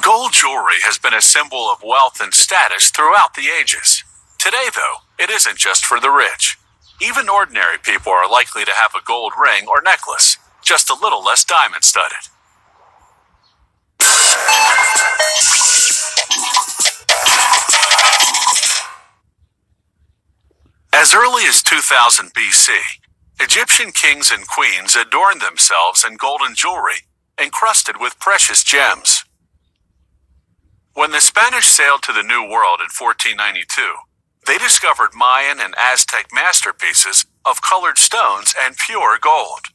Gold jewelry has been a symbol of wealth and status throughout the ages. Today, though, it isn't just for the rich. Even ordinary people are likely to have a gold ring or necklace, just a little less diamond-studded. As early as 2000 BC, Egyptian kings and queens adorned themselves in golden jewelry encrusted with precious gems. When the Spanish sailed to the New World in 1492, they discovered Mayan and Aztec masterpieces of colored stones and pure gold.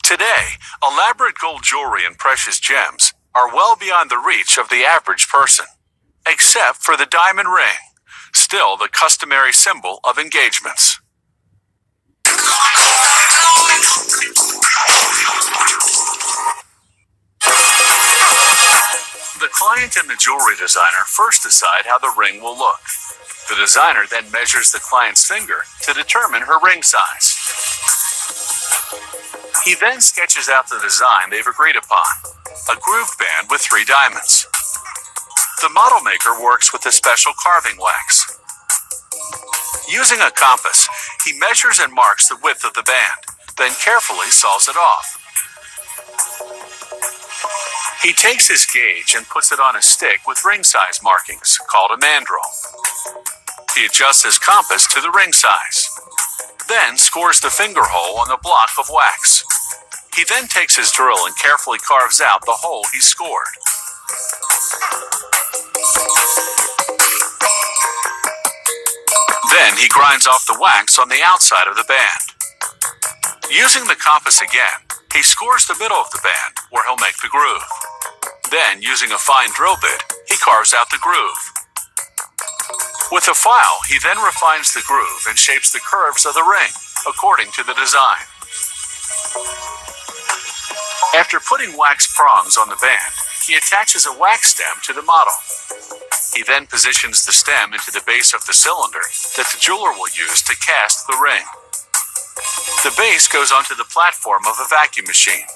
Today, elaborate gold jewelry and precious gems are well beyond the reach of the average person, except for the diamond ring, still the customary symbol of engagements. The client and the jewelry designer first decide how the ring will look. The designer then measures the client's finger to determine her ring size. He then sketches out the design they've agreed upon, a grooved band with 3 diamonds. The model maker works with a special carving wax. Using a compass, he measures and marks the width of the band, then carefully saws it off. He takes his gauge and puts it on a stick with ring size markings, called a mandrel. He adjusts his compass to the ring size, then scores the finger hole on the block of wax. He then takes his drill and carefully carves out the hole he scored. Then he grinds off the wax on the outside of the band. Using the compass again, he scores the middle of the band, where he'll make the groove. Then, using a fine drill bit, he carves out the groove. With a file, he then refines the groove and shapes the curves of the ring, according to the design. After putting wax prongs on the band, he attaches a wax stem to the model. He then positions the stem into the base of the cylinder that the jeweler will use to cast the ring. The base goes onto the platform of a vacuum machine.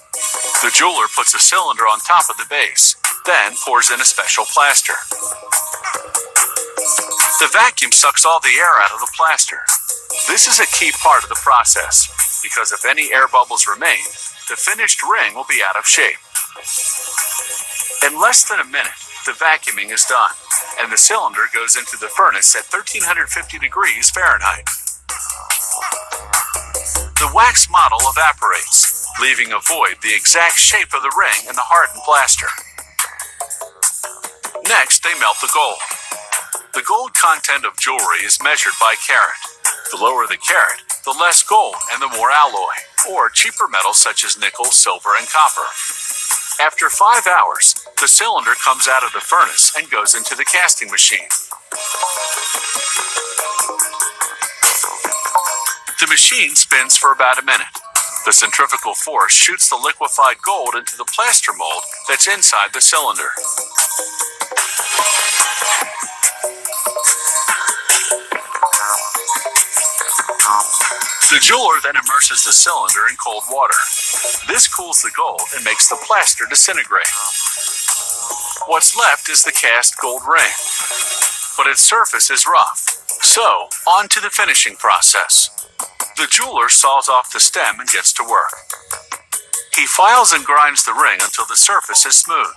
The jeweler puts a cylinder on top of the base, then pours in a special plaster. The vacuum sucks all the air out of the plaster. This is a key part of the process, because if any air bubbles remain, the finished ring will be out of shape. In less than a minute, the vacuuming is done, and the cylinder goes into the furnace at 1350 degrees Fahrenheit. The wax model evaporates, leaving a void the exact shape of the ring in the hardened plaster. Next, they melt the gold. The gold content of jewelry is measured by carat. The lower the carat, the less gold and the more alloy, or cheaper metals such as nickel, silver, and copper. After 5 hours, the cylinder comes out of the furnace and goes into the casting machine. The machine spins for about a minute. The centrifugal force shoots the liquefied gold into the plaster mold that's inside the cylinder. The jeweler then immerses the cylinder in cold water. This cools the gold and makes the plaster disintegrate. What's left is the cast gold ring, but its surface is rough. So, on to the finishing process. The jeweler saws off the stem and gets to work. He files and grinds the ring until the surface is smooth.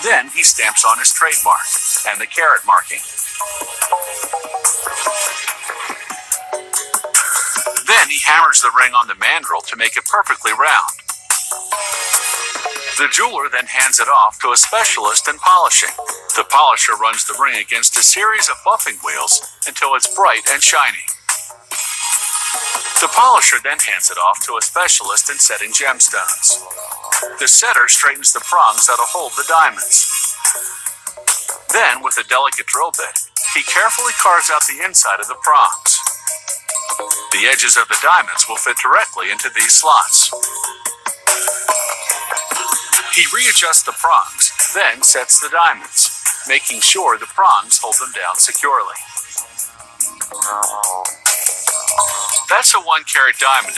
Then he stamps on his trademark and the carat marking. Then he hammers the ring on the mandrel to make it perfectly round. The jeweler then hands it off to a specialist in polishing. The polisher runs the ring against a series of buffing wheels until it's bright and shiny. The polisher then hands it off to a specialist in setting gemstones. The setter straightens the prongs that'll hold the diamonds. Then, with a delicate drill bit, he carefully carves out the inside of the prongs. The edges of the diamonds will fit directly into these slots. He readjusts the prongs, then sets the diamonds, making sure the prongs hold them down securely. That's a 1 carat diamond